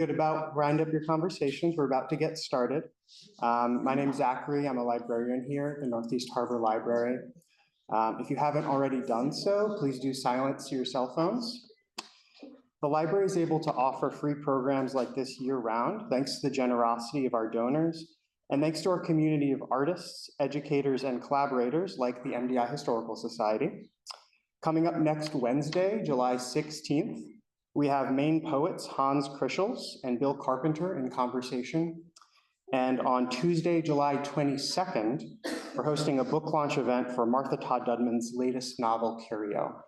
Good about wind up your conversations. We're about to get started. My name's Zachary. I'm a librarian here at the Northeast Harbor Library. If you haven't already done so, please do silence your cell phones. The library is able to offer free programs like this year-round, thanks to the generosity of our donors, and thanks to our community of artists, educators, and collaborators like the MDI Historical Society. Coming up next Wednesday, July 16th, we have Maine poets Hans Krischels and Bill Carpenter in conversation. And on Tuesday, July 22nd, we're hosting a book launch event for Martha Todd Dudman's latest novel, Curio.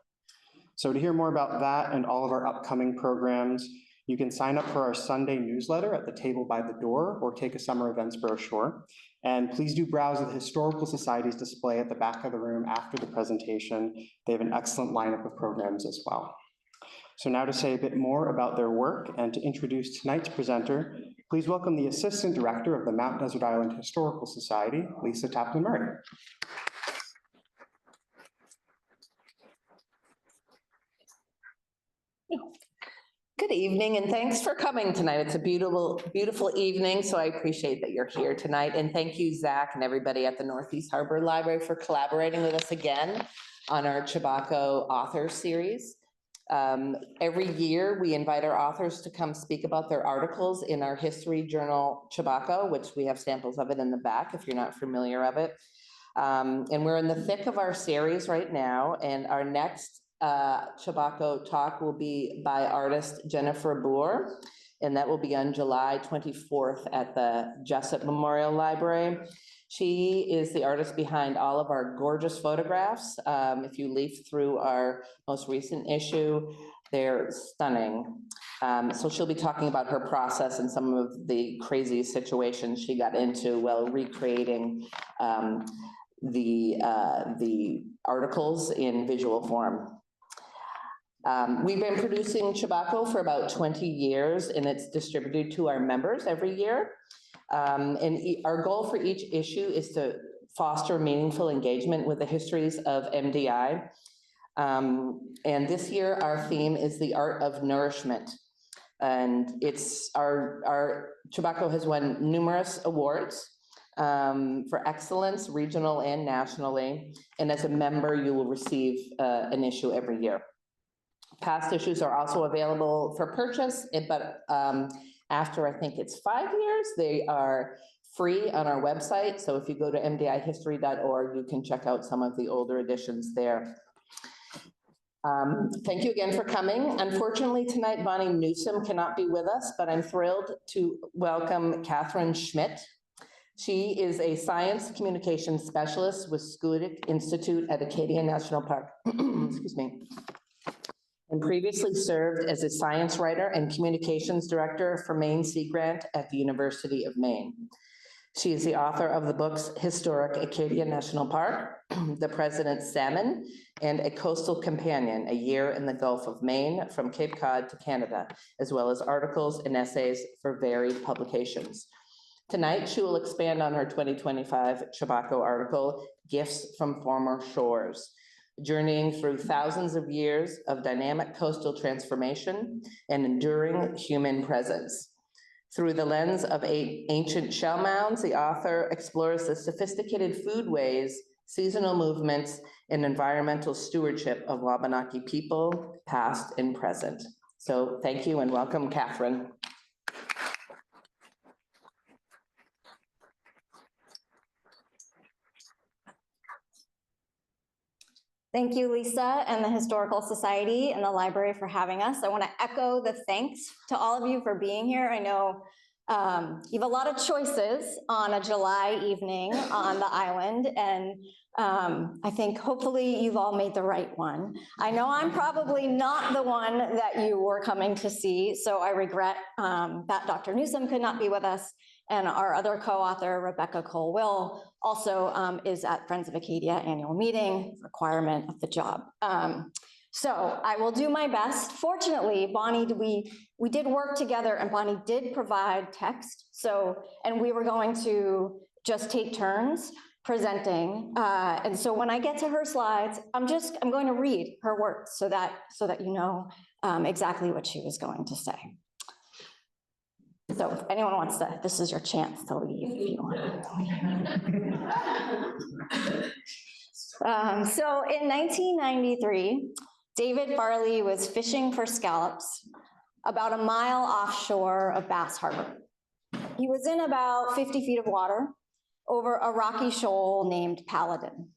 So to hear more about that and all of our upcoming programs, you can sign up for our Sunday newsletter at the table by the door or take a summer events brochure. And please do browse the Historical Society's display at the back of the room after the presentation. They have an excellent lineup of programs as well. So now to say a bit more about their work and to introduce tonight's presenter, please welcome the Assistant Director of the Mount Desert Island Historical Society, Lisa Taplin-Murray. Good evening, and thanks for coming tonight. It's a beautiful, beautiful evening, so I appreciate that you're here tonight. And thank you, Zach, and everybody at the Northeast Harbor Library for collaborating with us again on our Chebacco author series. Every year, we invite our authors to come speak about their articles in our history journal, Chebacco, which we have samples of it in the back if you're not familiar of it. And we're in the thick of our series right now, and our next Chebacco talk will be by artist Jennifer Boer, and that will be on July 24th at the Jessup Memorial Library. She is the artist behind all of our gorgeous photographs. If you leaf through our most recent issue, they're stunning. So she'll be talking about her process and some of the crazy situations she got into while recreating the articles in visual form. We've been producing Chebacco for about 20 years, and it's distributed to our members every year. And our goal for each issue is to foster meaningful engagement with the histories of MDI. And this year, our theme is the art of nourishment. And it's our Chebacco has won numerous awards for excellence, regional and nationally. And as a member, you will receive an issue every year. Past issues are also available for purchase, but after I think it's 5 years, they are free on our website. So if you go to mdihistory.org, you can check out some of the older editions there. Thank you again for coming. Unfortunately, tonight, Bonnie Newsom cannot be with us, but I'm thrilled to welcome Catherine Schmitt. She is a science communication specialist with Schoodic Institute at Acadia National Park. Excuse me. And previously served as a science writer and communications director for Maine Sea Grant at the University of Maine. She is the author of the books Historic Acadia National Park, The President's Salmon, and A Coastal Companion, A Year in the Gulf of Maine from Cape Cod to Canada, as well as articles and essays for varied publications. Tonight, she will expand on her 2025 Chebacco article, Gifts from Former Shores, journeying through thousands of years of dynamic coastal transformation and enduring human presence. Through the lens of ancient shell mounds, the author explores the sophisticated foodways, seasonal movements, and environmental stewardship of Wabanaki people, past and present. So thank you and welcome, Catherine. Thank you, Lisa, and the Historical Society and the library for having us. I want to echo the thanks to all of you for being here. I know you have a lot of choices on a July evening on the island, and I think hopefully you've all made the right one. I know I'm probably not the one that you were coming to see, so I regret that Dr. Newsom could not be with us. And our other co-author, Rebecca Cole-Will, also is at Friends of Acadia annual meeting, requirement of the job. So I will do my best. Fortunately, Bonnie, we did work together, and Bonnie did provide text. So, and we were going to just take turns presenting. And so when I get to her slides, I'm going to read her words so that you know exactly what she was going to say. So if anyone wants to, this is your chance to leave if you want. So in 1993, David Farley was fishing for scallops about a mile offshore of Bass Harbor. He was in about 50 feet of water over a rocky shoal named Paladin.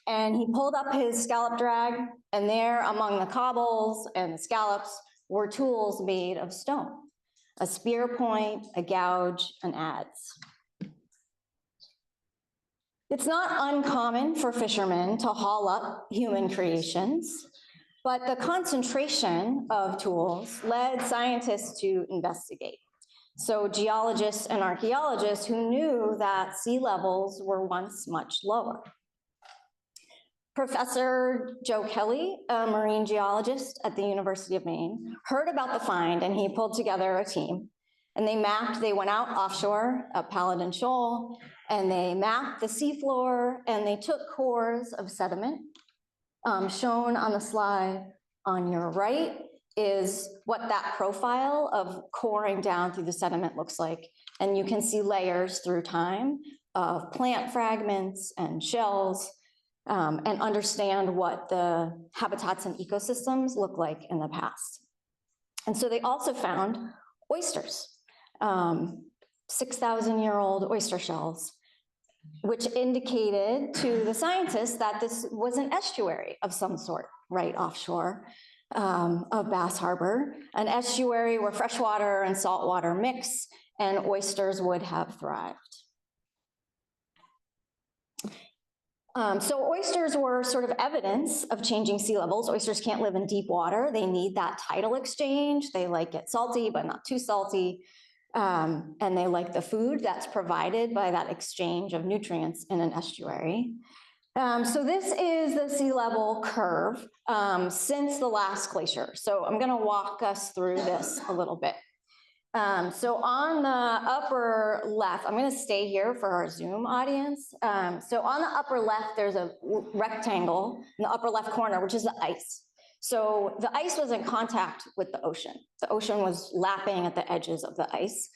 And he pulled up his scallop drag, and there among the cobbles and the scallops were tools made of stone, a spear point, a gouge, and adze. It's not uncommon for fishermen to haul up human creations, but the concentration of tools led scientists to investigate. So geologists and archaeologists who knew that sea levels were once much lower. Professor Joe Kelly, a marine geologist at the University of Maine, heard about the find, and he pulled together a team. And they went out offshore at Paladin Shoal, and they mapped the seafloor, and they took cores of sediment. Shown on the slide on your right is what that profile of coring down through the sediment looks like. And you can see layers through time of plant fragments and shells, and understand what the habitats and ecosystems look like in the past. And so they also found oysters, 6,000-year-old oyster shells, which indicated to the scientists that this was an estuary of some sort right offshore of Bass Harbor, an estuary where freshwater and saltwater mix, and oysters would have thrived. So oysters were sort of evidence of changing sea levels. Oysters can't live in deep water. They need that tidal exchange. They like it salty, but not too salty. And they like the food that's provided by that exchange of nutrients in an estuary. So this is the sea level curve since the last glacier. So I'm gonna walk us through this a little bit. So on the upper left, I'm gonna stay here for our Zoom audience. So on the upper left, there's a rectangle in the upper left corner, which is the ice. So the ice was in contact with the ocean. The ocean was lapping at the edges of the ice.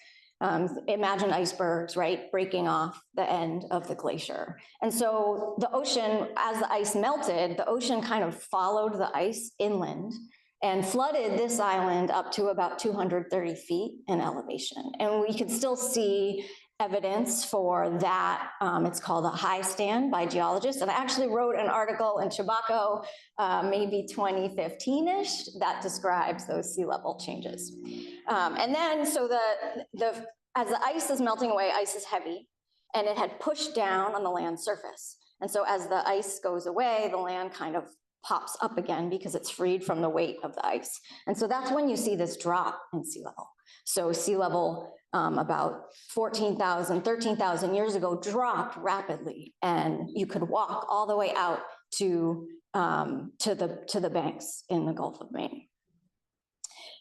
Imagine icebergs, right, breaking off the end of the glacier. And so the ocean, as the ice melted, the ocean kind of followed the ice inland and flooded this island up to about 230 feet in elevation. And we can still see evidence for that. It's called a high stand by geologists. And I actually wrote an article in Chebacco, maybe 2015-ish, that describes those sea level changes. And then, so as the ice is melting away, ice is heavy, and it had pushed down on the land surface. And so as the ice goes away, the land kind of pops up again because it's freed from the weight of the ice. And so that's when you see this drop in sea level. So sea level about 14,000, 13,000 years ago dropped rapidly, and you could walk all the way out to the banks in the Gulf of Maine.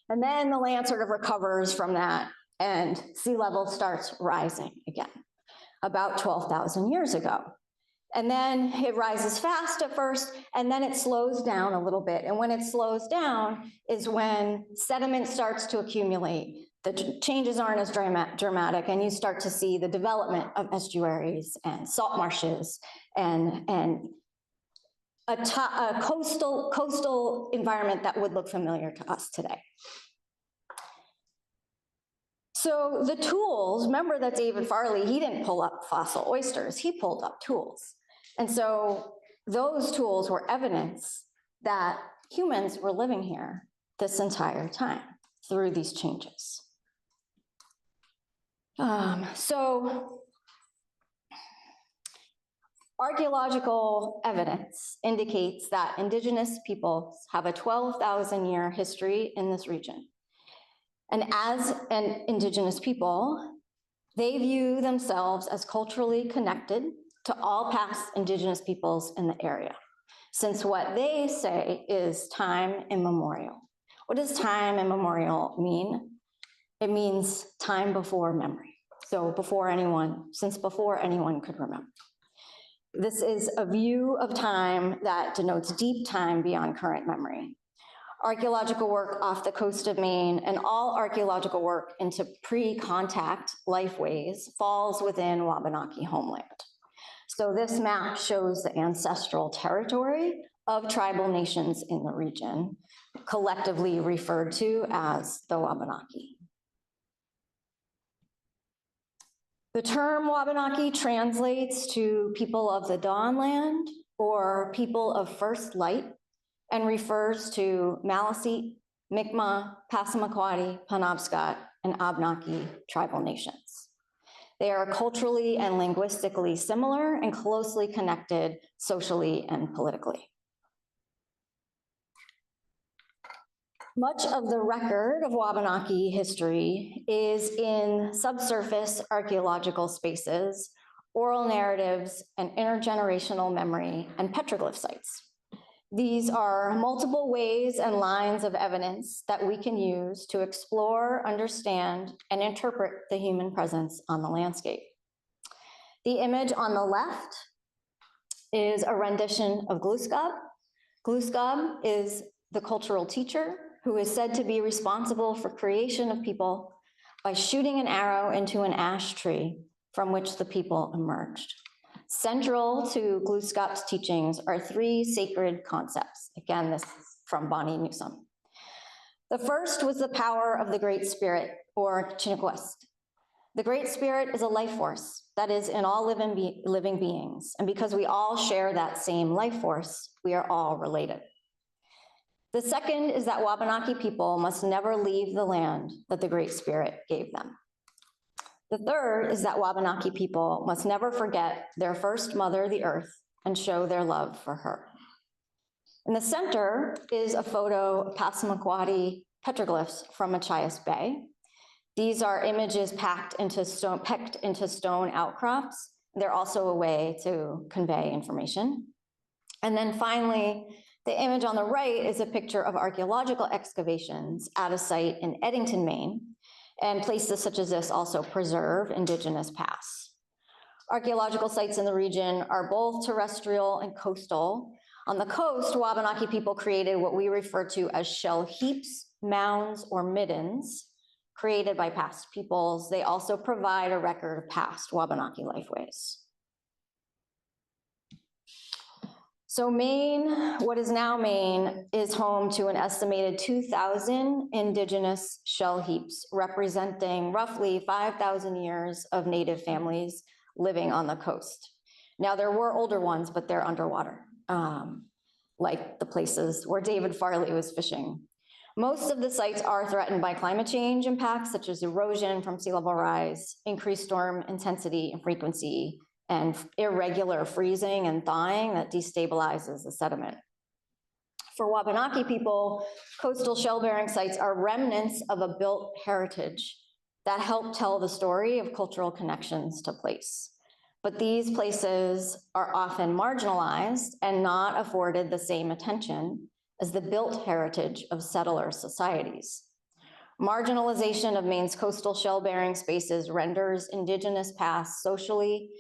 And then the land sort of recovers from that, and sea level starts rising again about 12,000 years ago. And then it rises fast at first, and then it slows down a little bit. And when it slows down is when sediment starts to accumulate. The changes aren't as dramatic, and you start to see the development of estuaries and salt marshes and a coastal environment that would look familiar to us today. So the tools, remember that David Farley, he didn't pull up fossil oysters, he pulled up tools. And so those tools were evidence that humans were living here this entire time through these changes. So archaeological evidence indicates that indigenous peoples have a 12,000-year history in this region. And as an indigenous people, they view themselves as culturally connected to all past indigenous peoples in the area, since what they say is time immemorial. What does time immemorial mean? It means time before memory. So since before anyone could remember. This is a view of time that denotes deep time beyond current memory. archaeological work off the coast of Maine, and all archaeological work into pre-contact lifeways falls within Wabanaki homeland. So this map shows the ancestral territory of tribal nations in the region, collectively referred to as the Wabanaki. The term Wabanaki translates to people of the Dawnland or people of first light and refers to Maliseet, Mi'kmaq, Passamaquoddy, Penobscot, and Abenaki tribal nations. They are culturally and linguistically similar and closely connected socially and politically. Much of the record of Wabanaki history is in subsurface archaeological spaces, oral narratives, and intergenerational memory and petroglyph sites. These are multiple ways and lines of evidence that we can use to explore, understand, and interpret the human presence on the landscape. The image on the left is a rendition of Gluskab. Gluskab is the cultural teacher who is said to be responsible for creation of people by shooting an arrow into an ash tree from which the people emerged. Central to Gluskap's teachings are three sacred concepts. Again, this is from Bonnie Newsom. The first was the power of the Great Spirit, or Chinokwest. The Great Spirit is a life force that is in all living beings. And because we all share that same life force, we are all related. The second is that Wabanaki people must never leave the land that the Great Spirit gave them. The third is that Wabanaki people must never forget their first mother, the earth, and show their love for her. In the center is a photo of Passamaquoddy petroglyphs from Machias Bay. These are images pecked into stone outcrops. They're also a way to convey information. And then finally, the image on the right is a picture of archaeological excavations at a site in Eddington, Maine, and places such as this also preserve indigenous past. Archaeological sites in the region are both terrestrial and coastal. On the coast, Wabanaki people created what we refer to as shell heaps, mounds, or middens, created by past peoples. They also provide a record of past Wabanaki lifeways. So Maine, what is now Maine, is home to an estimated 2,000 indigenous shell heaps, representing roughly 5,000 years of native families living on the coast. Now, there were older ones, but they're underwater, like the places where David Farley was fishing. Most of the sites are threatened by climate change impacts, such as erosion from sea level rise, increased storm intensity and frequency, and irregular freezing and thawing that destabilizes the sediment. For Wabanaki people, coastal shell-bearing sites are remnants of a built heritage that help tell the story of cultural connections to place. But these places are often marginalized and not afforded the same attention as the built heritage of settler societies. Marginalization of Maine's coastal shell-bearing spaces renders indigenous past socially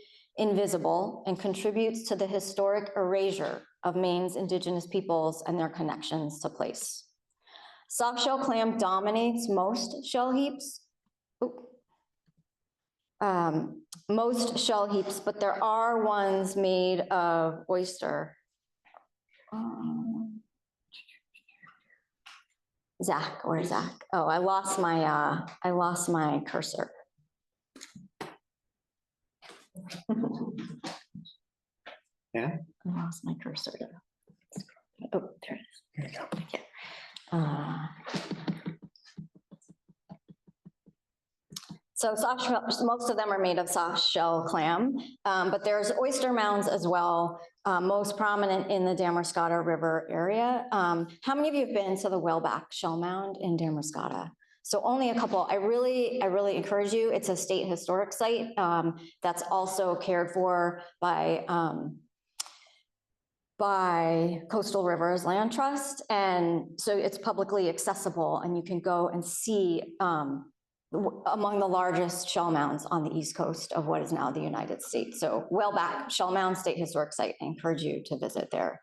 invisible and contributes to the historic erasure of Maine's indigenous peoples and their connections to place. Soft shell clam dominates most shell heaps. Most shell heaps, but there are ones made of oyster. Zach, where's Zach? Oh, I lost my cursor. Yeah. I lost my cursor. Oh, there it is. There you go. Okay. So soft shell, most of them are made of soft shell clam, but there's oyster mounds as well, most prominent in the Damascotta River area. How many of you have been to the whaleback shell mound in Damascotta? So only a couple. I really encourage you. It's a state historic site that's also cared for by Coastal Rivers Land Trust. And so it's publicly accessible and you can go and see among the largest shell mounds on the East Coast of what is now the United States. So Whaleback Shell Mound State Historic Site, I encourage you to visit there.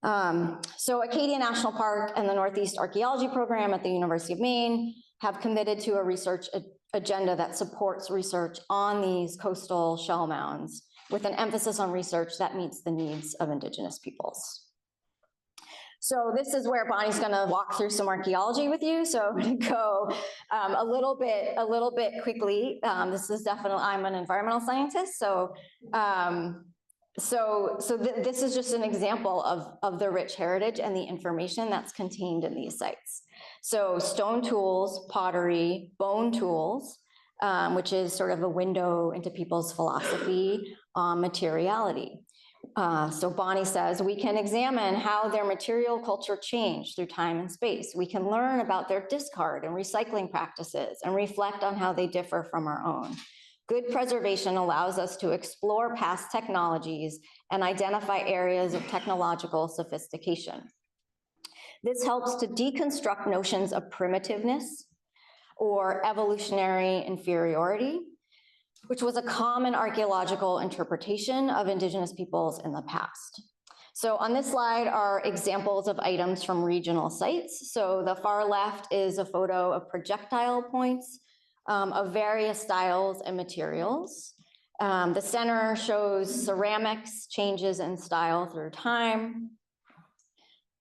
So Acadia National Park and the Northeast Archaeology Program at the University of Maine have committed to a research agenda that supports research on these coastal shell mounds with an emphasis on research that meets the needs of Indigenous peoples. So this is where Bonnie's going to walk through some archaeology with you. So I'm going to go a little bit quickly. This is definitely, I'm an environmental scientist, this is just an example of the rich heritage and the information that's contained in these sites. So stone tools, pottery, bone tools, which is sort of a window into people's philosophy on materiality. So Bonnie says, we can examine how their material culture changed through time and space. We can learn about their discard and recycling practices and reflect on how they differ from our own. Good preservation allows us to explore past technologies and identify areas of technological sophistication. This helps to deconstruct notions of primitiveness or evolutionary inferiority, which was a common archaeological interpretation of Indigenous peoples in the past. So on this slide are examples of items from regional sites. So the far left is a photo of projectile points of various styles and materials. The center shows ceramics, changes in style through time.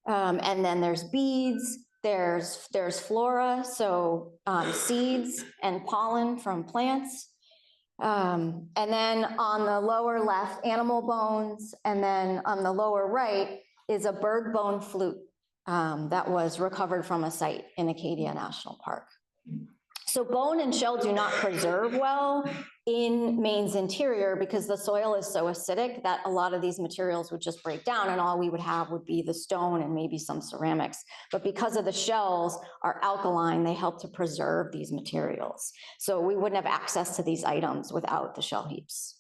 And then there's beads, there's flora, so seeds and pollen from plants. And then on the lower left, animal bones, and then on the lower right is a bird bone flute that was recovered from a site in Acadia National Park. So bone and shell do not preserve well in Maine's interior because the soil is so acidic that a lot of these materials would just break down and all we would have would be the stone and maybe some ceramics. But because of the shells are alkaline, they help to preserve these materials. So we wouldn't have access to these items without the shell heaps.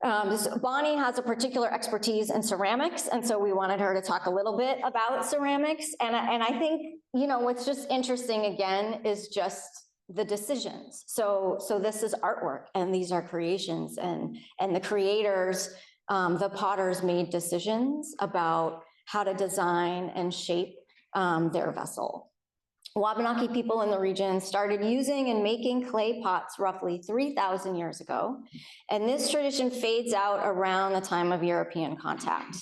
Bonnie has a particular expertise in ceramics, and so we wanted her to talk a little bit about ceramics. And I think, you know, what's just interesting again is just the decisions. So this is artwork, and these are creations, and the creators, the potters made decisions about how to design and shape their vessel. Wabanaki people in the region started using and making clay pots roughly 3,000 years ago, and this tradition fades out around the time of European contact.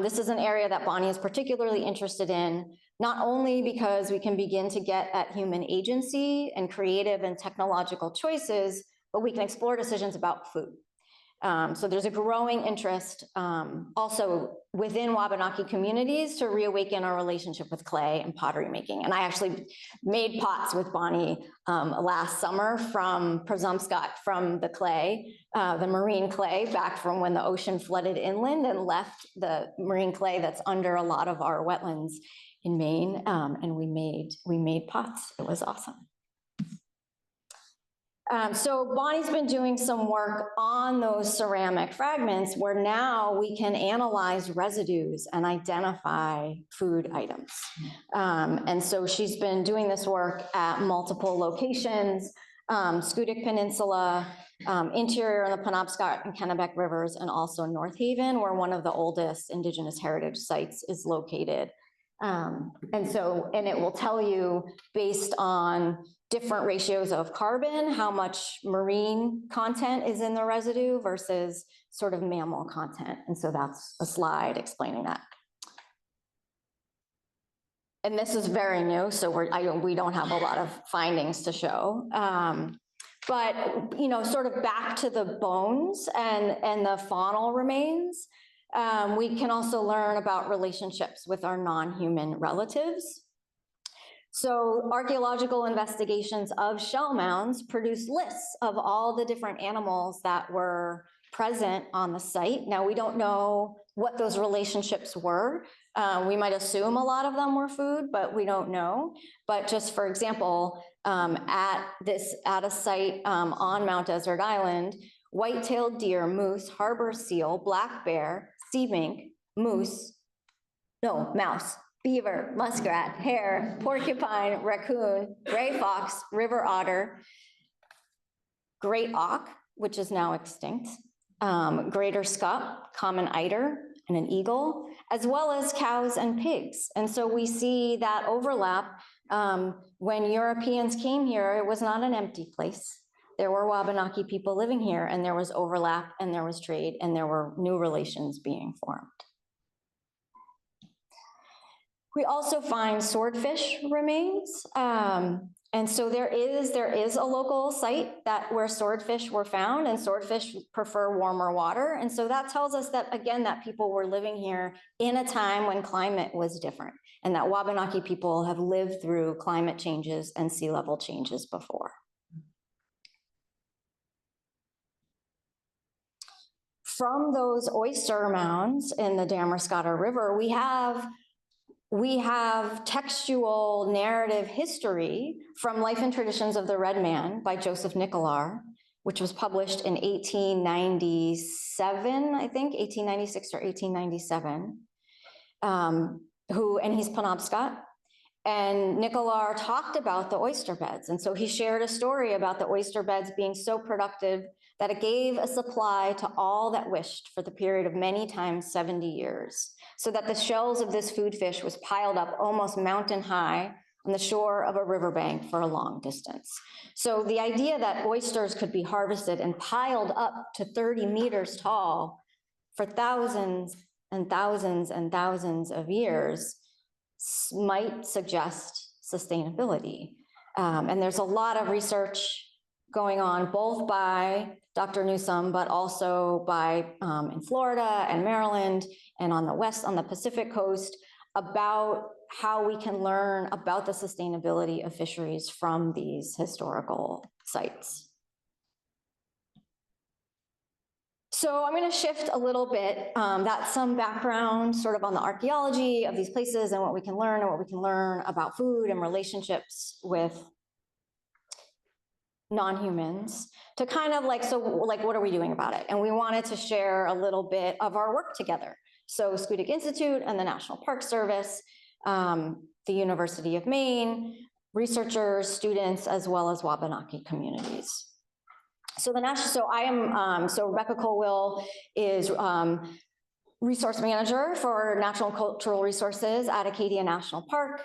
This is an area that Bonnie is particularly interested in, not only because we can begin to get at human agency and creative and technological choices, but we can explore decisions about food. So there's a growing interest also within Wabanaki communities to reawaken our relationship with clay and pottery making. And I actually made pots with Bonnie last summer from Presumpscot, from the clay, the marine clay, back from when the ocean flooded inland and left the marine clay that's under a lot of our wetlands in Maine. And we made pots. It was awesome. So Bonnie's been doing some work on those ceramic fragments where now we can analyze residues and identify food items. And so she's been doing this work at multiple locations, Schoodic Peninsula, interior in the Penobscot and Kennebec rivers, and also North Haven, where one of the oldest Indigenous heritage sites is located. And it will tell you based on different ratios of carbon, how much marine content is in the residue versus sort of mammal content. And so that's a slide explaining that. And this is very new, so we don't have a lot of findings to show. But, you know, sort of back to the bones and the faunal remains, we can also learn about relationships with our non-human relatives. So archaeological investigations of shell mounds produce lists of all the different animals that were present on the site. Now, we don't know what those relationships were. We might assume a lot of them were food, but we don't know. But just for example, at a site on Mount Desert Island, white-tailed deer, moose, harbor seal, black bear, sea mink, mouse, beaver, muskrat, hare, porcupine, raccoon, gray fox, river otter, great auk, which is now extinct, greater scup, common eider, and an eagle, as well as cows and pigs. And so we see that overlap. When Europeans came here, it was not an empty place. There were Wabanaki people living here, and there was overlap, and there was trade, and there were new relations being formed. We also find swordfish remains. And so there is a local site where swordfish were found, and swordfish prefer warmer water. And so that tells us that, again, that people were living here in a time when climate was different, and that Wabanaki people have lived through climate changes and sea level changes before. From those oyster mounds in the Damariscotta River, we have textual narrative history from Life and Traditions of the Red Man by Joseph Nicolar, which was published in 1897, I think, 1896 or 1897, and he's Penobscot. And Nicolar talked about the oyster beds. And so he shared a story about the oyster beds being so productive that it gave a supply to all that wished for the period of many times 70 years, so that the shells of this food fish was piled up almost mountain high on the shore of a riverbank for a long distance. So the idea that oysters could be harvested and piled up to 30 meters tall for thousands and thousands and thousands of years might suggest sustainability. And there's a lot of research going on, both by Dr. Newsom, but also by in Florida and Maryland and on the Pacific coast, about how we can learn about the sustainability of fisheries from these historical sites. So I'm going to shift a little bit. That's some background sort of on the archaeology of these places and what we can learn, about food and relationships with non-humans, to kind of like, what are we doing about it? And we wanted to share a little bit of our work together. So Schoodic Institute and the National Park Service, the University of Maine, researchers, students, as well as Wabanaki communities. So Rebecca Colwill is resource manager for natural and cultural resources at Acadia National Park,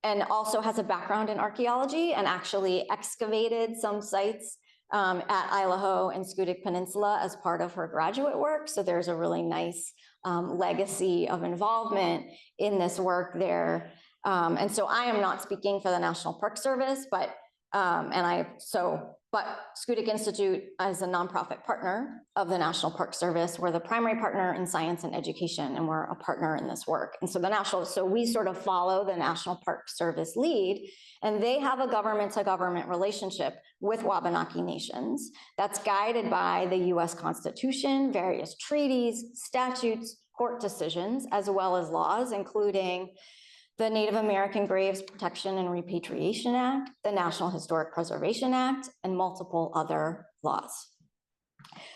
and also has a background in archaeology and actually excavated some sites at Idaho and Schoodic Peninsula as part of her graduate work. So there's a really nice legacy of involvement in this work there. And so I am not speaking for the National Park Service, but Schoodic Institute is a nonprofit partner of the National Park Service. We're the primary partner in science and education, and we're a partner in this work. And so we sort of follow the National Park Service lead, and they have a government-to-government relationship with Wabanaki nations that's guided by the US Constitution, various treaties, statutes, court decisions, as well as laws, including the Native American Graves Protection and Repatriation Act, the National Historic Preservation Act, and multiple other laws.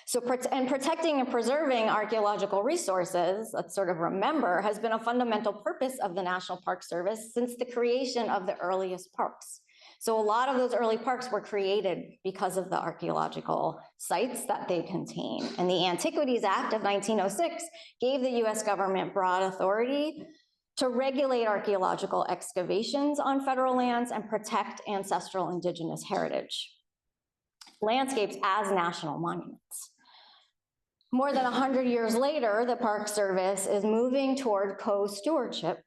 So, protecting and preserving archaeological resources, let's sort of remember, has been a fundamental purpose of the National Park Service since the creation of the earliest parks. So a lot of those early parks were created because of the archaeological sites that they contain. And the Antiquities Act of 1906 gave the US government broad authority to regulate archaeological excavations on federal lands and protect ancestral indigenous heritage landscapes as national monuments. More than 100 years later, the Park Service is moving toward co-stewardship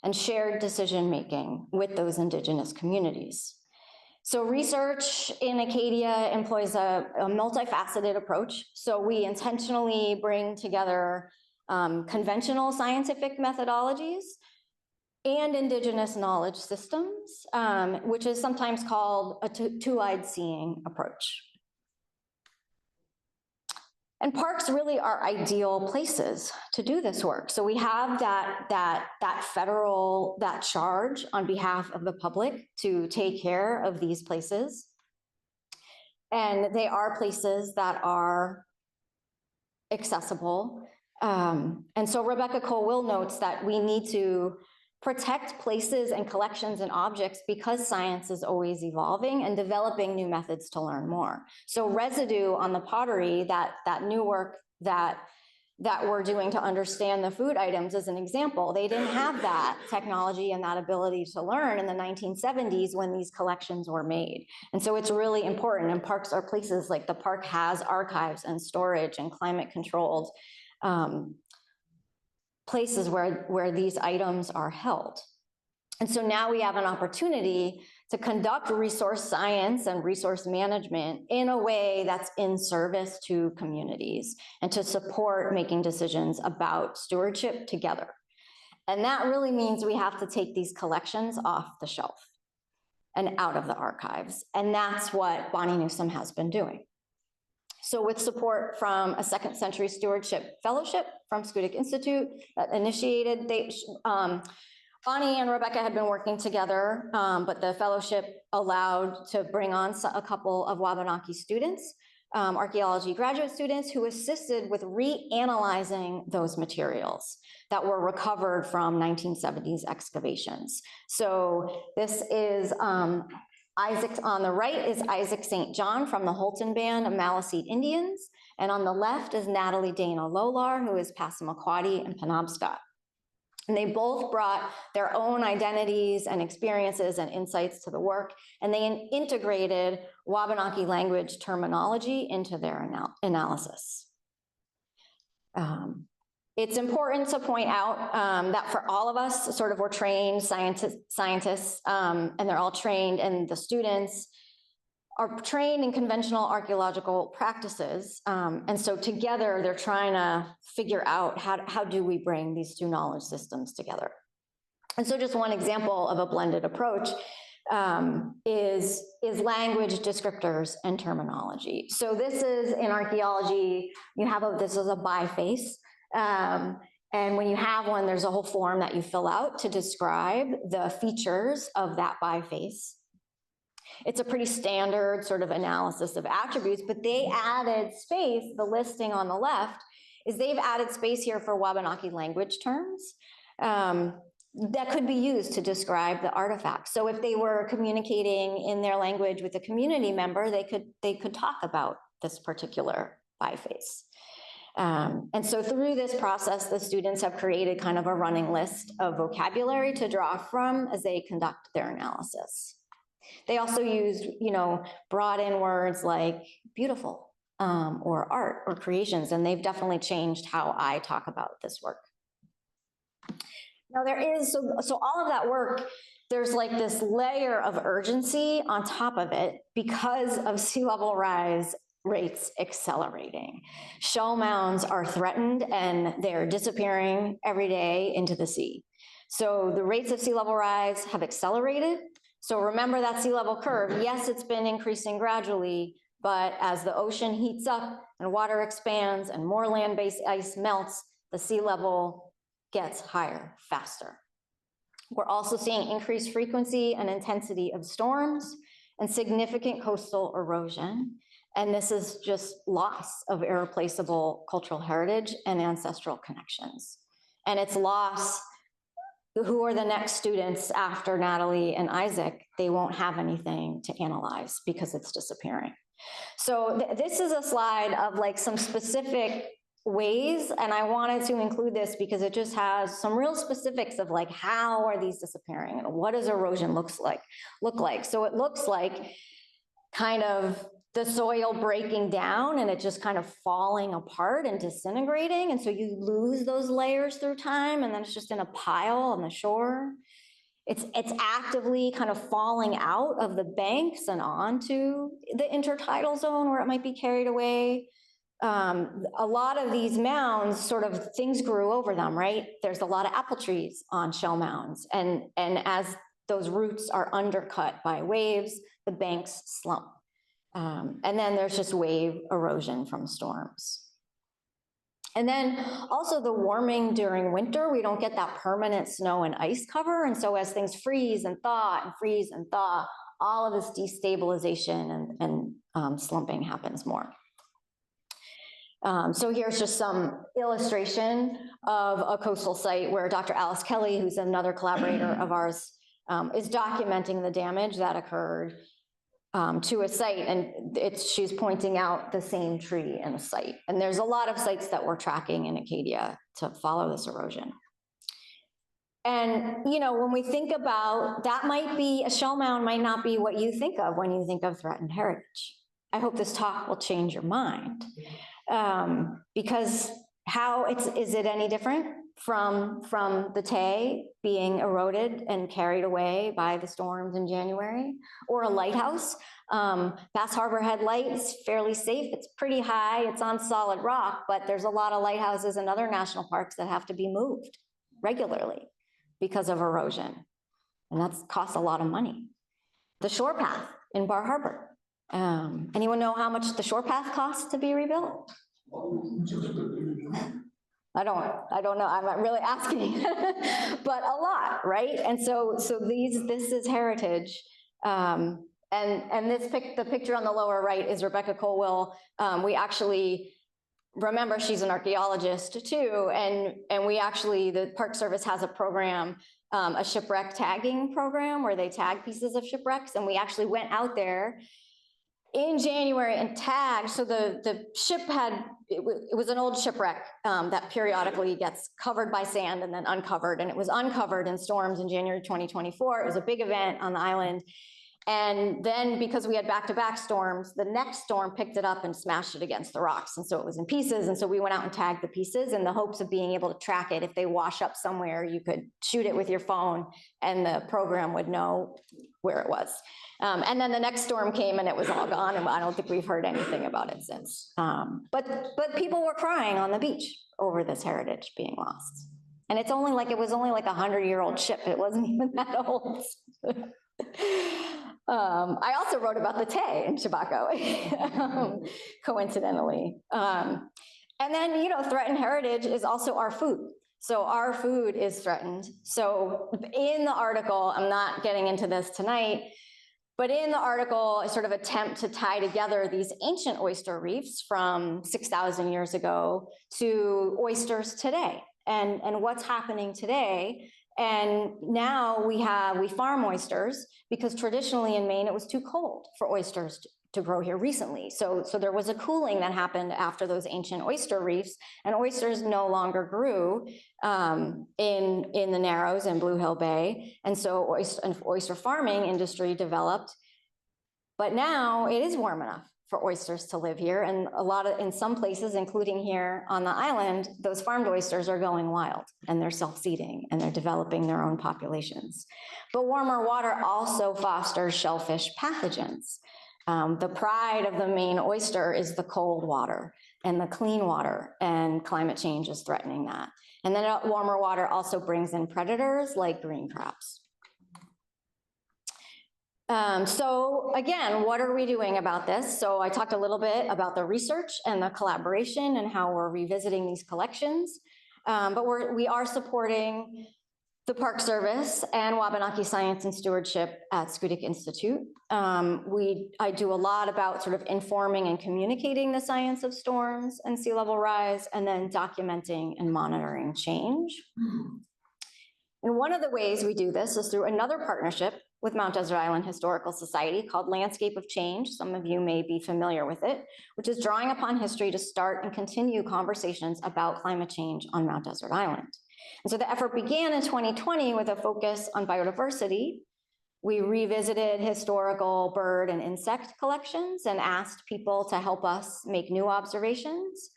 and shared decision-making with those indigenous communities. So research in Acadia employs a multifaceted approach. So we intentionally bring together conventional scientific methodologies and indigenous knowledge systems, which is sometimes called a two-eyed seeing approach. And parks really are ideal places to do this work. So we have that charge on behalf of the public to take care of these places. And they are places that are accessible. And so Rebecca Colwill notes that we need to protect places and collections and objects because science is always evolving and developing new methods to learn more. So residue on the pottery, that new work that we're doing to understand the food items as an example. They didn't have that technology and that ability to learn in the 1970s when these collections were made. And so it's really important, and parks are places like the park has archives and storage and climate controlled places where these items are held. And so now we have an opportunity to conduct resource science and resource management in a way that's in service to communities and to support making decisions about stewardship together. And that really means we have to take these collections off the shelf and out of the archives. And that's what Bonnie Newsom has been doing. So with support from a Second Century Stewardship Fellowship from Schoodic Institute that initiated, Bonnie and Rebecca had been working together, but the fellowship allowed to bring on a couple of Wabanaki students, archaeology graduate students, who assisted with reanalyzing those materials that were recovered from 1970s excavations. So this is Isaac, on the right is Isaac St. John from the Holton Band of Maliseet Indians, and on the left is Natalie Dana Lolar, who is Passamaquoddy and Penobscot. And they both brought their own identities and experiences and insights to the work, and they integrated Wabanaki language terminology into their analysis. It's important to point out that for all of us, sort of, we're trained scientists, and they're all trained, and the students are trained in conventional archaeological practices. And so together they're trying to figure out how do we bring these two knowledge systems together. And so just one example of a blended approach is language, descriptors, and terminology. So this is in archaeology, this is a biface. And when you have one, there's a whole form that you fill out to describe the features of that biface. It's a pretty standard sort of analysis of attributes, but they added space. The listing on the left is they've added space here for Wabanaki language terms that could be used to describe the artifact. So if they were communicating in their language with a community member, they could talk about this particular biface. And so through this process, the students have created kind of a running list of vocabulary to draw from as they conduct their analysis. They also used, brought in words like beautiful or art or creations, and they've definitely changed how I talk about this work. Now there is, so all of that work, there's like this layer of urgency on top of it because of sea level rise rates accelerating. Shell mounds are threatened and they're disappearing every day into the sea. So the rates of sea level rise have accelerated. So remember that sea level curve. Yes, it's been increasing gradually, but as the ocean heats up and water expands and more land-based ice melts, the sea level gets higher faster. We're also seeing increased frequency and intensity of storms and significant coastal erosion. And this is just loss of irreplaceable cultural heritage and ancestral connections. And it's loss. Who are the next students after Natalie and Isaac? They won't have anything to analyze because it's disappearing. So this is a slide of like some specific ways, and I wanted to include this because it just has some real specifics of like, how are these disappearing and what does erosion look like? So it looks like kind of the soil breaking down and it just kind of falling apart and disintegrating. And so you lose those layers through time, and then it's just in a pile on the shore. It's actively kind of falling out of the banks and onto the intertidal zone where it might be carried away. A lot of these mounds, sort of things grew over them, right? There's a lot of apple trees on shell mounds. And as those roots are undercut by waves, the banks slump. And then there's just wave erosion from storms. And then also the warming during winter, we don't get that permanent snow and ice cover. And so as things freeze and thaw and freeze and thaw, all of this destabilization and slumping happens more. So here's just some illustration of a coastal site where Dr. Alice Kelly, who's another collaborator of ours, is documenting the damage that occurred to a site, and she's pointing out the same tree and site. And there's a lot of sites that we're tracking in Acadia to follow this erosion. And, when we think about that, might be a shell mound, might not be what you think of when you think of threatened heritage. I hope this talk will change your mind. Because is it any different from the Tay being eroded and carried away by the storms in January, or a lighthouse? Bass Harbor Head Light is fairly safe. It's pretty high. It's on solid rock, but there's a lot of lighthouses in other national parks that have to be moved regularly because of erosion. And that's costs a lot of money. The shore path in Bar Harbor. Anyone know how much the shore path costs to be rebuilt? I don't know. I'm not really asking, but a lot, right? And so this is heritage. And the picture on the lower right is Rebecca Colwell. We actually remember she's an archaeologist too. And we actually, the Park Service has a program, a shipwreck tagging program where they tag pieces of shipwrecks. And we actually went out there in January and tagged. So the ship it was an old shipwreck that periodically gets covered by sand and then uncovered. And it was uncovered in storms in January 2024. It was a big event on the island. And then because we had back-to-back storms, the next storm picked it up and smashed it against the rocks. And so it was in pieces. And so we went out and tagged the pieces in the hopes of being able to track it. If they wash up somewhere, you could shoot it with your phone and the program would know where it was. And then the next storm came and it was all gone. And I don't think we've heard anything about it since. But people were crying on the beach over this heritage being lost. And it was only like a 100-year-old ship. It wasn't even that old. I also wrote about the Tay in Chebacco, coincidentally. And then, threatened heritage is also our food. So our food is threatened. So in the article, I'm not getting into this tonight, but in the article, I sort of attempt to tie together these ancient oyster reefs from 6,000 years ago to oysters today and what's happening today. And now we farm oysters because traditionally in Maine, it was too cold for oysters to grow here recently. So there was a cooling that happened after those ancient oyster reefs, and oysters no longer grew in the Narrows and Blue Hill Bay. And so oyster farming industry developed, but now it is warm enough for oysters to live here. And in some places, including here on the island, those farmed oysters are going wild and they're self-seeding and they're developing their own populations. But warmer water also fosters shellfish pathogens. The pride of the Maine oyster is the cold water and the clean water, and climate change is threatening that. And then warmer water also brings in predators like green crabs. So again, what are we doing about this? So I talked a little bit about the research and the collaboration and how we're revisiting these collections, but we are supporting the Park Service and Wabanaki Science and Stewardship at Schoodic Institute. I do a lot about sort of informing and communicating the science of storms and sea level rise, and then documenting and monitoring change. And one of the ways we do this is through another partnership with Mount Desert Island Historical Society called Landscape of Change. Some of you may be familiar with it, which is drawing upon history to start and continue conversations about climate change on Mount Desert Island. And so the effort began in 2020 with a focus on biodiversity. We revisited historical bird and insect collections and asked people to help us make new observations.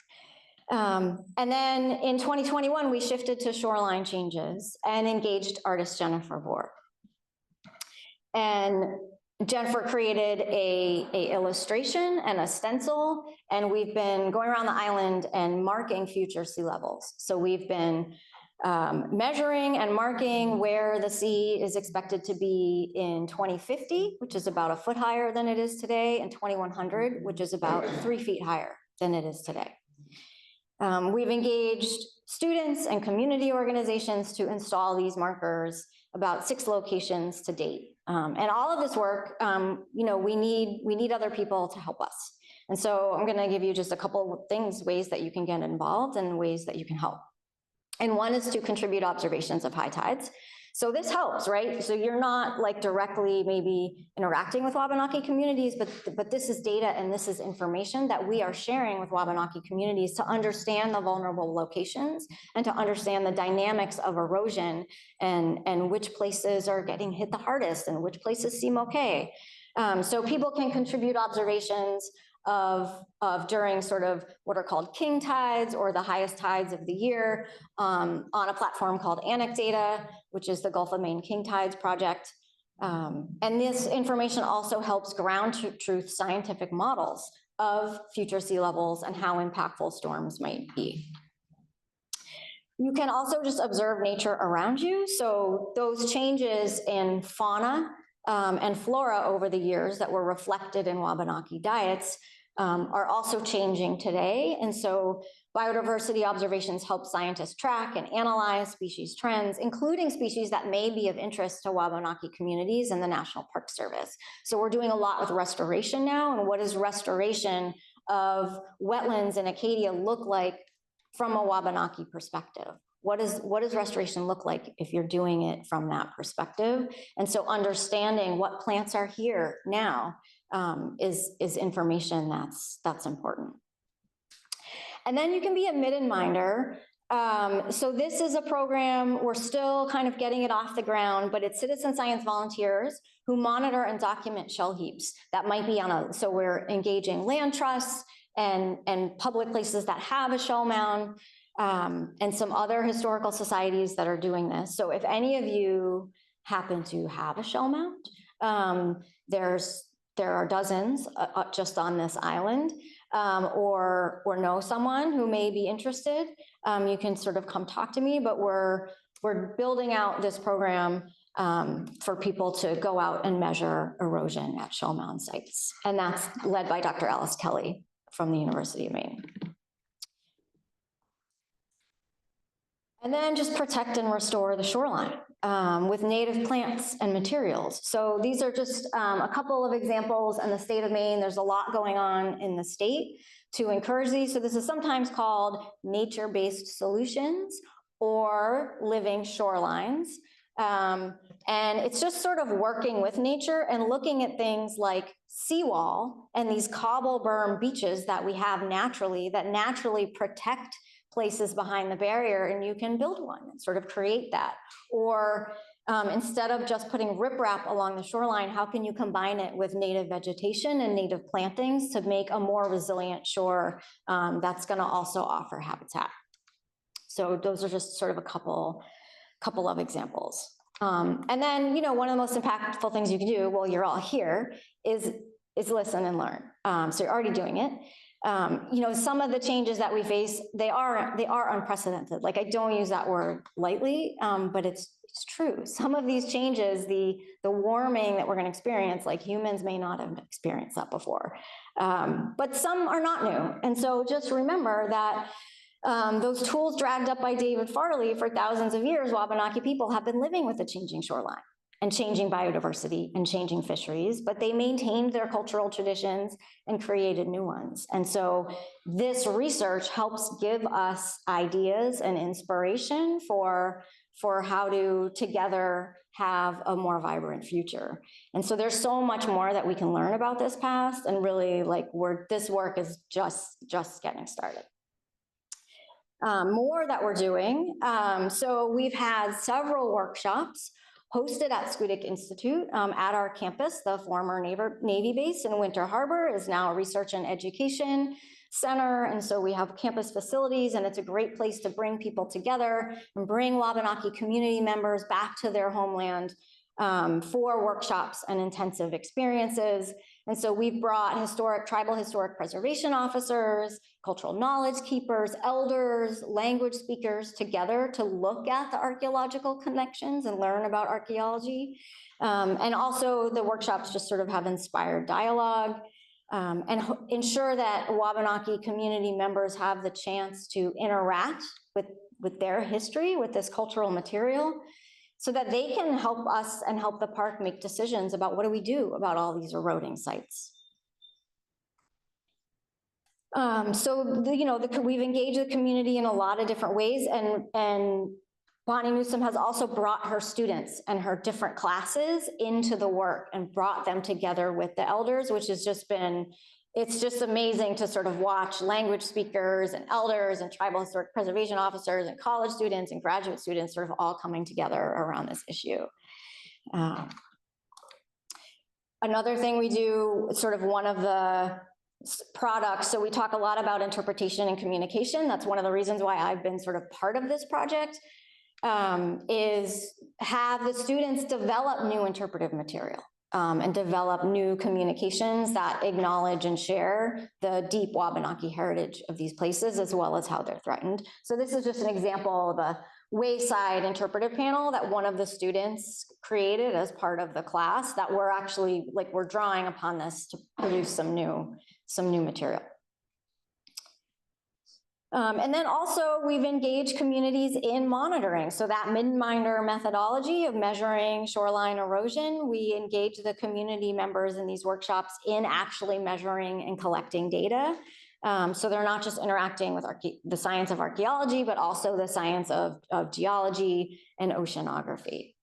And then in 2021, we shifted to shoreline changes and engaged artist Jennifer Borg. And Jennifer created a illustration and a stencil, and we've been going around the island and marking future sea levels. So we've been measuring and marking where the sea is expected to be in 2050, which is about a foot higher than it is today, and 2100, which is about 3 feet higher than it is today. We've engaged students and community organizations to install these markers, about 6 locations to date. And all of this work, we need other people to help us. And so I'm gonna give you just a couple of things, ways that you can get involved and ways that you can help. And one is to contribute observations of high tides. So this helps, right? So you're not like directly maybe interacting with Wabanaki communities, but this is data and this is information that we are sharing with Wabanaki communities to understand the vulnerable locations and to understand the dynamics of erosion and which places are getting hit the hardest and which places seem okay. So people can contribute observations of during sort of what are called king tides or the highest tides of the year on a platform called Anecdata, which is the Gulf of Maine King Tides Project. And this information also helps ground truth scientific models of future sea levels and how impactful storms might be. You can also just observe nature around you. So those changes in fauna and flora over the years that were reflected in Wabanaki diets are also changing today. And so biodiversity observations help scientists track and analyze species trends, including species that may be of interest to Wabanaki communities and the National Park Service. So we're doing a lot with restoration now. And what does restoration of wetlands in Acadia look like from a Wabanaki perspective? What does restoration look like if you're doing it from that perspective? And so understanding what plants are here now is information that's important. And then you can be a midden minder. So this is a program, we're still kind of getting it off the ground, but it's citizen science volunteers who monitor and document shell heaps that might be so we're engaging land trusts and public places that have a shell mound, and some other historical societies that are doing this. So if any of you happen to have a shell mound, there are dozens just on this island, or know someone who may be interested, you can sort of come talk to me, but we're building out this program for people to go out and measure erosion at shell mound sites. And that's led by Dr. Alice Kelly from the University of Maine. And then just protect and restore the shoreline with native plants and materials. So these are just a couple of examples in the state of Maine. There's a lot going on in the state to encourage these. So this is sometimes called nature-based solutions or living shorelines. And it's just sort of working with nature and looking at things like seawall and these cobble berm beaches that we have naturally that naturally protect places behind the barrier, and you can build one and sort of create that. Or instead of just putting riprap along the shoreline, how can you combine it with native vegetation and native plantings to make a more resilient shore that's going to also offer habitat? So those are just sort of a couple of examples. And then, one of the most impactful things you can do while you're all here is listen and learn. So you're already doing it. Some of the changes that we face, they are unprecedented. Like, I don't use that word lightly, but it's true. Some of these changes, the warming that we're going to experience, like humans may not have experienced that before, but some are not new. And so just remember that those tools dragged up by David Farley for thousands of years, Wabanaki people have been living with a changing shoreline and changing biodiversity and changing fisheries, but they maintained their cultural traditions and created new ones. And so this research helps give us ideas and inspiration for how to together have a more vibrant future. And so there's so much more that we can learn about this past, and really, like, this work is just getting started. More that we're doing. So we've had several workshops hosted at Scudic Institute at our campus. The former Navy base in Winter Harbor is now a research and education center. And so we have campus facilities, and it's a great place to bring people together and bring Wabanaki community members back to their homeland for workshops and intensive experiences. And so we've brought tribal historic preservation officers, cultural knowledge keepers, elders, language speakers together to look at the archaeological connections and learn about archaeology. And also the workshops just sort of have inspired dialogue and ensure that Wabanaki community members have the chance to interact with their history, with this cultural material, so that they can help us and help the park make decisions about what do we do about all these eroding sites. So we've engaged the community in a lot of different ways, and Bonnie Newsom has also brought her students and her different classes into the work and brought them together with the elders, which has just been, it's just amazing to sort of watch language speakers and elders and tribal historic preservation officers and college students and graduate students sort of all coming together around this issue. Another thing we do, sort of one of the products, so we talk a lot about interpretation and communication. That's one of the reasons why I've been sort of part of this project, is have the students develop new interpretive material and develop new communications that acknowledge and share the deep Wabanaki heritage of these places, as well as how they're threatened. So this is just an example of a wayside interpretive panel that one of the students created as part of the class that we're actually, like, we're drawing upon this to produce some new material. And then also we've engaged communities in monitoring. So that mid-minder methodology of measuring shoreline erosion, we engage the community members in these workshops in actually measuring and collecting data. So they're not just interacting with the science of archaeology, but also the science of geology and oceanography.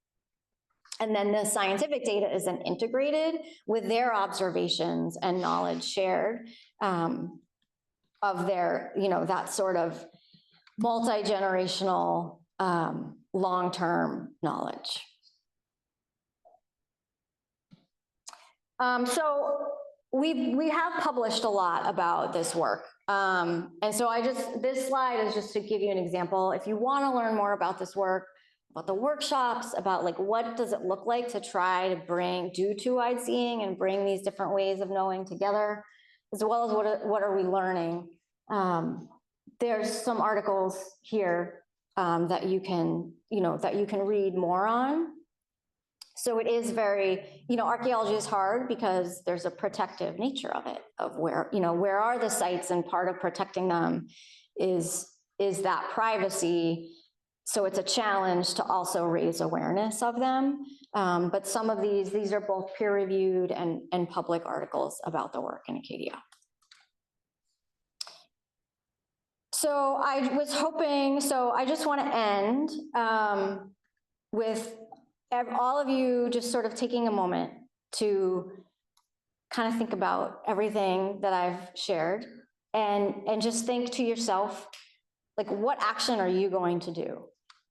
And then the scientific data is then integrated with their observations and knowledge shared of their, that sort of multi-generational long-term knowledge. So we have published a lot about this work. And so this slide is just to give you an example. If you want to learn more about this work, about the workshops, about like what does it look like to try to do two-eyed seeing and bring these different ways of knowing together, as well as what are we learning. There's some articles here that you can read more on. So it is very, archaeology is hard because there's a protective nature of it, of where are the sites, and part of protecting them is that privacy. So it's a challenge to also raise awareness of them. But some of these are both peer-reviewed and public articles about the work in Acadia. So I was hoping, I just want to end with all of you just sort of taking a moment to kind of think about everything that I've shared and just think to yourself, like, what action are you going to do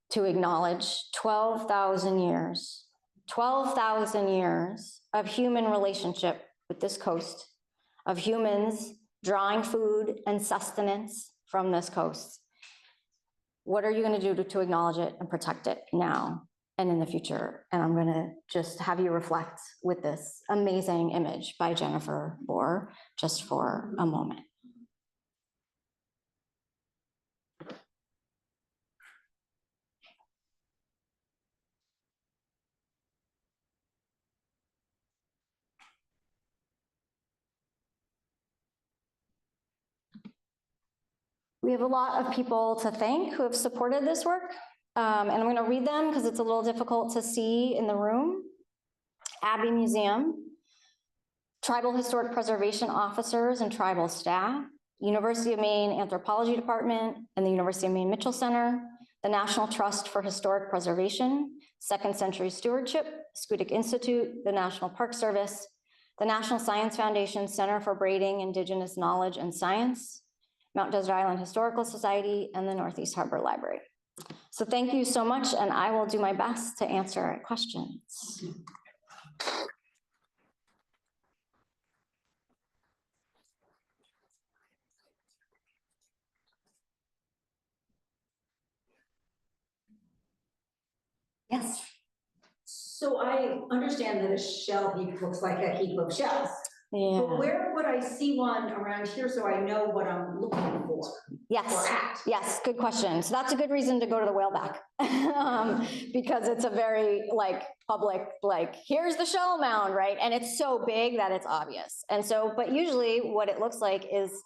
to acknowledge 12,000 years of human relationship with this coast, of humans drawing food and sustenance from this coast? What are you going to do to acknowledge it and protect it now and in the future? And I'm going to just have you reflect with this amazing image by Jennifer Bohr just for a moment. We have a lot of people to thank who have supported this work. And I'm going to read them because it's a little difficult to see in the room. Abbey Museum, Tribal Historic Preservation Officers and Tribal Staff, University of Maine Anthropology Department and the University of Maine Mitchell Center, the National Trust for Historic Preservation, Second Century Stewardship, Schoodic Institute, the National Park Service, the National Science Foundation Center for Braiding Indigenous Knowledge and Science, Mount Desert Island Historical Society, and the Northeast Harbor Library. So thank you so much, and I will do my best to answer questions. Yes. So I understand that a shell heap looks like a heap of shells. Yeah. But where would I see one around here so I know what I'm looking for? Yes. Or at? Yes. Good question. So that's a good reason to go to the whaleback because it's a very public, here's the shell mound, right? And it's so big that it's obvious. And so, but usually what it looks like is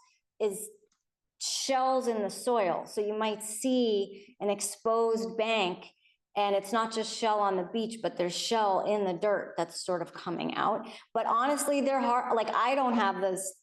shells in the soil. So you might see an exposed bank. And it's not just shell on the beach, but there's shell in the dirt that's sort of coming out. But honestly, they're hard. I don't have this,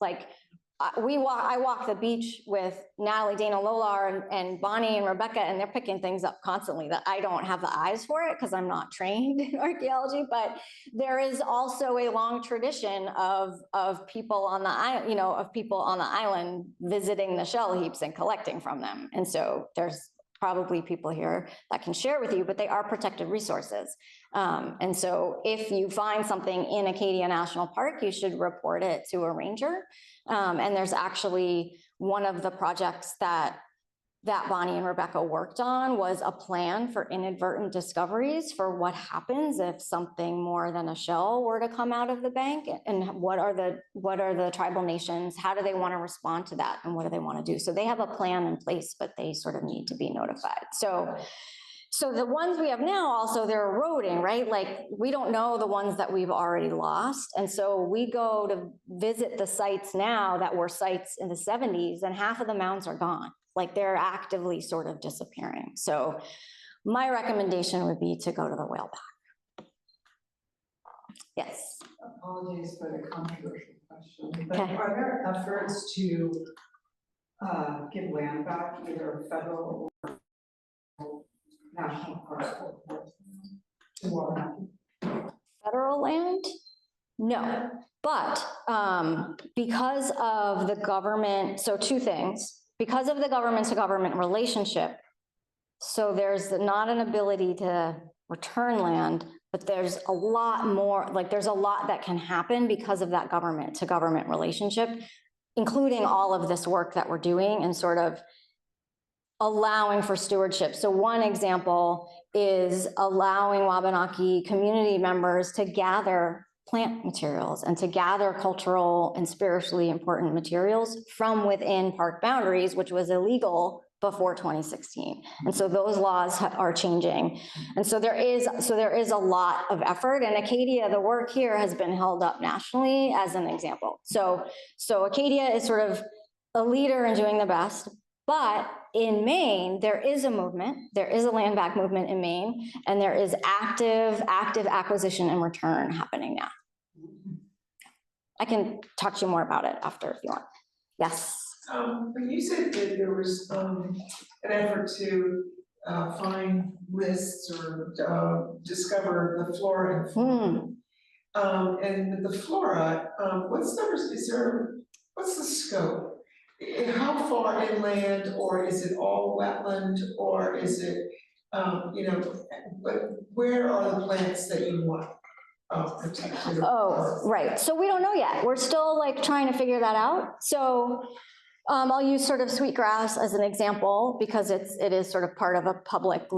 I walk the beach with Natalie, Dana, Lola, and Bonnie and Rebecca, and they're picking things up constantly that I don't have the eyes for it because I'm not trained in archaeology. But there is also a long tradition of people on the island, of people on the island visiting the shell heaps and collecting from them. And so there's probably people here that can share with you, but they are protected resources. And so if you find something in Acadia National Park, you should report it to a ranger. And there's actually one of the projects that Bonnie and Rebecca worked on was a plan for inadvertent discoveries for what happens if something more than a shell were to come out of the bank, and what are the tribal nations, how do they want to respond to that, and what do they want to do? So they have a plan in place, but they sort of need to be notified. So the ones we have now also, they're eroding, right? Like we don't know the ones that we've already lost. And so we go to visit the sites now that were sites in the 70s, and half of the mounds are gone. Like they're actively sort of disappearing. So my recommendation would be to go to the whaleback. Yes. Apologies for the controversial question, but Okay. are there efforts to give land back, either federal or national parks to Wabanaki? Federal land? No, but because of the government, so two things. Because of the government to government relationship, so there's not an ability to return land, but there's a lot more, like there's a lot that can happen because of that government to government relationship, including all of this work that we're doing and sort of allowing for stewardship. So one example is allowing Wabanaki community members to gather plant materials and to gather cultural and spiritually important materials from within park boundaries, which was illegal before 2016. And so those laws are changing. And so there is a lot of effort, and Acadia, the work here has been held up nationally as an example. So Acadia is sort of a leader in doing the best, but in Maine, there is a movement, there is a land back movement in Maine, and there is active acquisition and return happening now. I can talk to you more about it after if you want. Yes. When you said that there was an effort to find lists or discover the flora and fauna, and the flora, what's the scope? How far inland, or is it all wetland, or is it, where are the plants that you want protected? Oh, right. So we don't know yet. We're still like trying to figure that out. So I'll use sort of sweetgrass as an example because it is sort of part of a public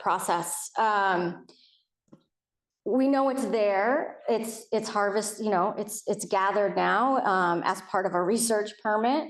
process. We know it's there. It's harvest, it's gathered now as part of a research permit.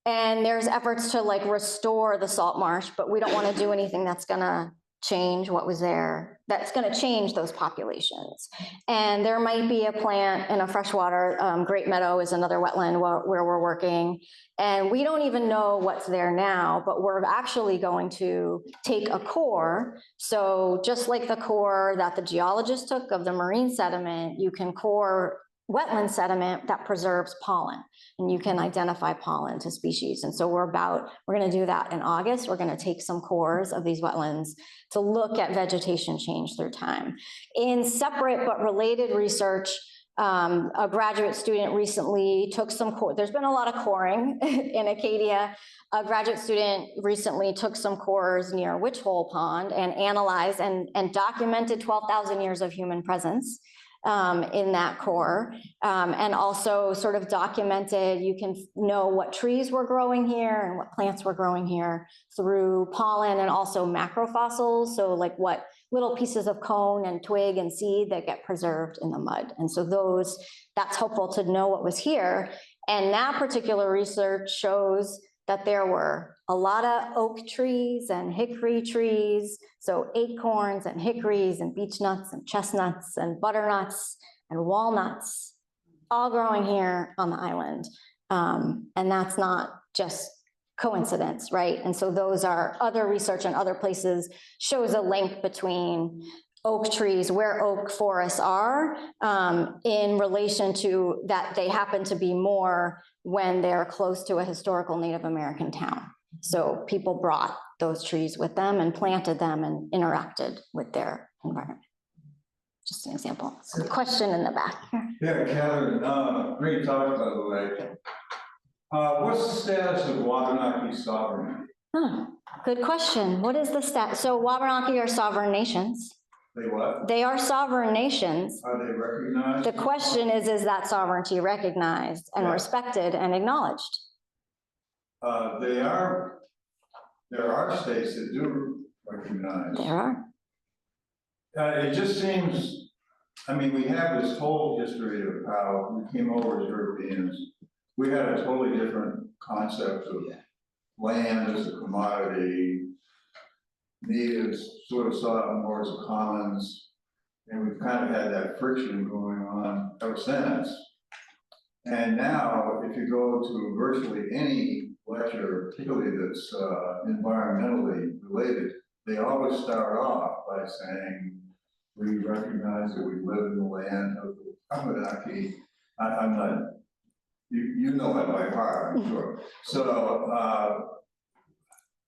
And there's efforts to like restore the salt marsh, but we don't want to do anything that's gonna change what was there, that's gonna change those populations. And there might be a plant in a freshwater, Great Meadow is another wetland where we're working. And we don't even know what's there now, but we're actually going to take a core. So just like the core that the geologist took of the marine sediment, you can core wetland sediment that preserves pollen, and you can identify pollen to species. And so we're going to do that in August. We're going to take some cores of these wetlands to look at vegetation change through time. In separate but related research, a graduate student recently took some core. There's been a lot of coring in Acadia. A graduate student recently took some cores near Witch Hole Pond and analyzed and documented 12,000 years of human presence in that core, and also sort of documented, you can know what trees were growing here and what plants were growing here through pollen and also macrofossils, so like what little pieces of cone and twig and seed that get preserved in the mud. And so that's helpful to know what was here. And that particular research shows that there were a lot of oak trees and hickory trees, so acorns and hickories and beech nuts and chestnuts and butternuts and walnuts, all growing here on the island. And that's not just coincidence, right? And so those are other research in other places shows a link between oak trees, where oak forests are, in relation to that they happen to be more when they're close to a historical Native American town. So people brought those trees with them and planted them and interacted with their environment. Just an example. Question in the back here. Yeah, Catherine, great talk, by the way. What's the status of Wabanaki sovereignty? Huh, good question. What is the So Wabanaki are sovereign nations. They what? They are sovereign nations. Are they recognized? The question is that sovereignty recognized and Yeah. respected and acknowledged? There are states that do recognize. There are. It just seems, I mean, we have this whole history of how we came over as Europeans. We had a totally different concept of land as a commodity. Natives sort of saw it more as a commons, and we've kind of had that friction going on ever since. And now, if you go to virtually any lecture, particularly that's environmentally related, they always start off by saying, we recognize that we live in the land of the Wabanaki. I'm not, you know that by heart, I'm sure. So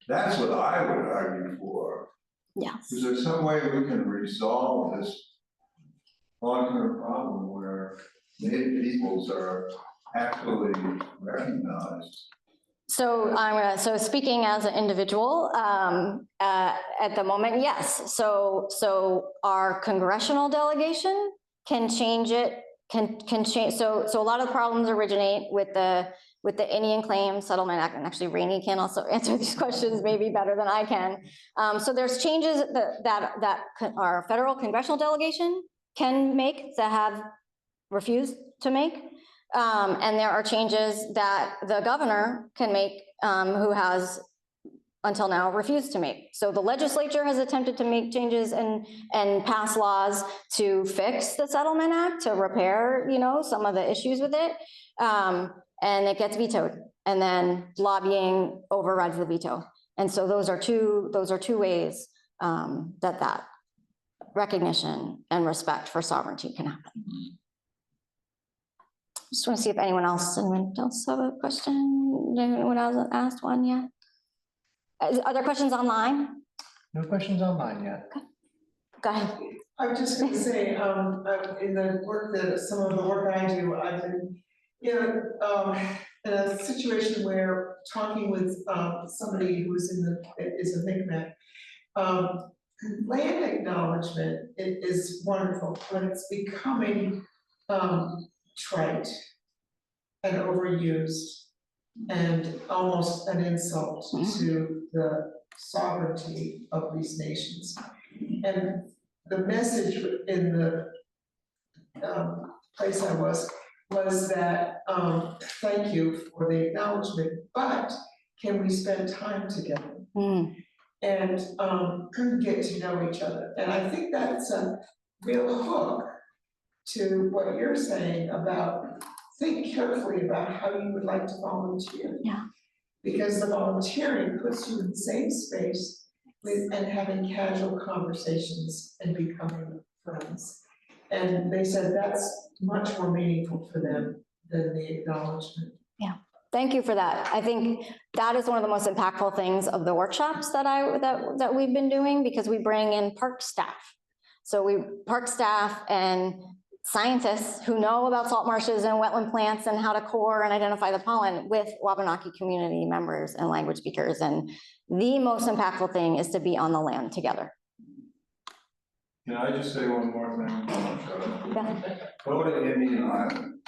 that's what I would argue for. Yes. Is there some way we can resolve this long-term problem where Native peoples are actually recognized? So so speaking as an individual, at the moment, yes. So our congressional delegation can change it, can change. So a lot of the problems originate with the Indian Claims Settlement Act, and actually Rainey can also answer these questions maybe better than I can. So there's changes that our federal congressional delegation can make, that have refused to make. And there are changes that the governor can make, who has until now refused to make. So the legislature has attempted to make changes and pass laws to fix the Settlement Act, to repair, some of the issues with it. And it gets vetoed, and then lobbying overrides the veto. And so those are two ways that recognition and respect for sovereignty can happen. Just want to see if anyone else have a question? Anyone else asked one yet? Are there questions online? No questions online yet. Go ahead. I was just gonna say, in the work some of the work I do, I've been, in a situation where talking with, somebody who's is a Mi'kmaq, land acknowledgement is wonderful, but it's becoming, trite and overused and almost an insult to the sovereignty of these nations. And the message in the place I was that, thank you for the acknowledgement, but can we spend time together? And get to know each other? And I think that's a real hook to what you're saying about, think carefully about how you would like to volunteer. Yeah. Because the volunteering puts you in the same space and having casual conversations and becoming friends. And they said that's much more meaningful for them than the acknowledgement. Yeah, thank you for that. I think that is one of the most impactful things of the workshops that we've been doing, because we bring in park staff. So park staff and scientists who know about salt marshes and wetland plants and how to core and identify the pollen with Wabanaki community members and language speakers. And the most impactful thing is to be on the land together. Can I just say one more thing? Yeah. Go to Indian Island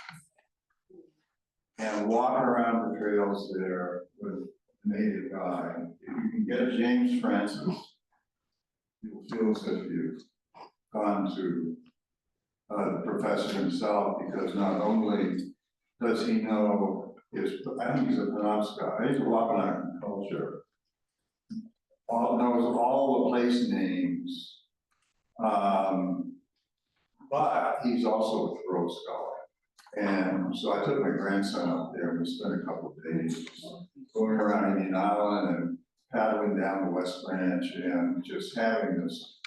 and walk around the trails there with a native guide. If you can get James Francis, you'll feel as if you've gone to the professor himself, because not only does he know I think he's a Penobscot, he's a Wabanaki culture, knows all the place names, but he's also a throat scholar. And so I took my grandson up there and we spent a couple of days going around Indian Island and paddling down the West Branch and just having this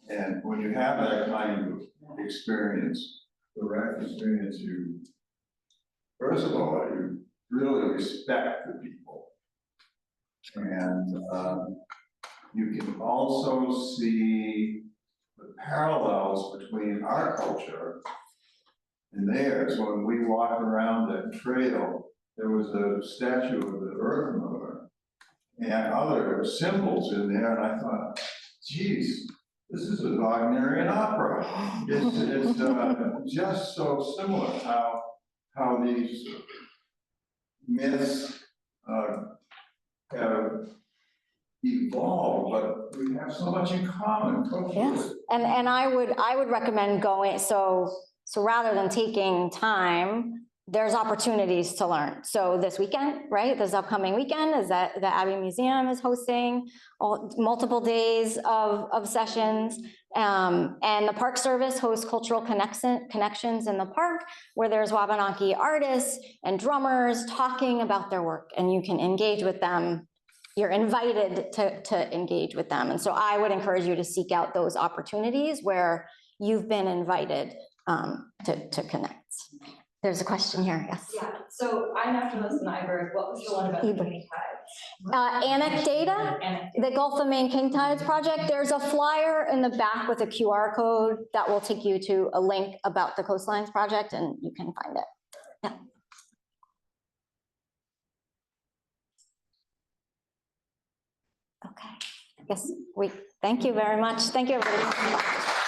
And when you have that kind of experience, direct experience, you, first of all, you really respect the people. And you can also see the parallels between our culture and theirs. When we walked around that trail, there was a statue of the Earth Mother and other symbols in there, and I thought, geez, this is a Wagnerian opera. It's just so similar how these myths have evolved, but we have so much in common culturally. Yes, and I would recommend going, so rather than taking time, there's opportunities to learn. So this weekend, right, this upcoming weekend is that the Abbey Museum is hosting multiple days of sessions. And the Park Service hosts cultural connections in the park where there's Wabanaki artists and drummers talking about their work, and you can engage with them. You're invited to engage with them. And so I would encourage you to seek out those opportunities where you've been invited to connect. There's a question here, yes. Yeah, so I have to listen to Iberg. What was the one about the king tides? Anecdata, the Gulf of Maine King Tides Project, there's a flyer in the back with a QR code that will take you to a link about the Coastlines Project, and you can find it. Yeah. Okay, yes, thank you very much. Thank you, everybody.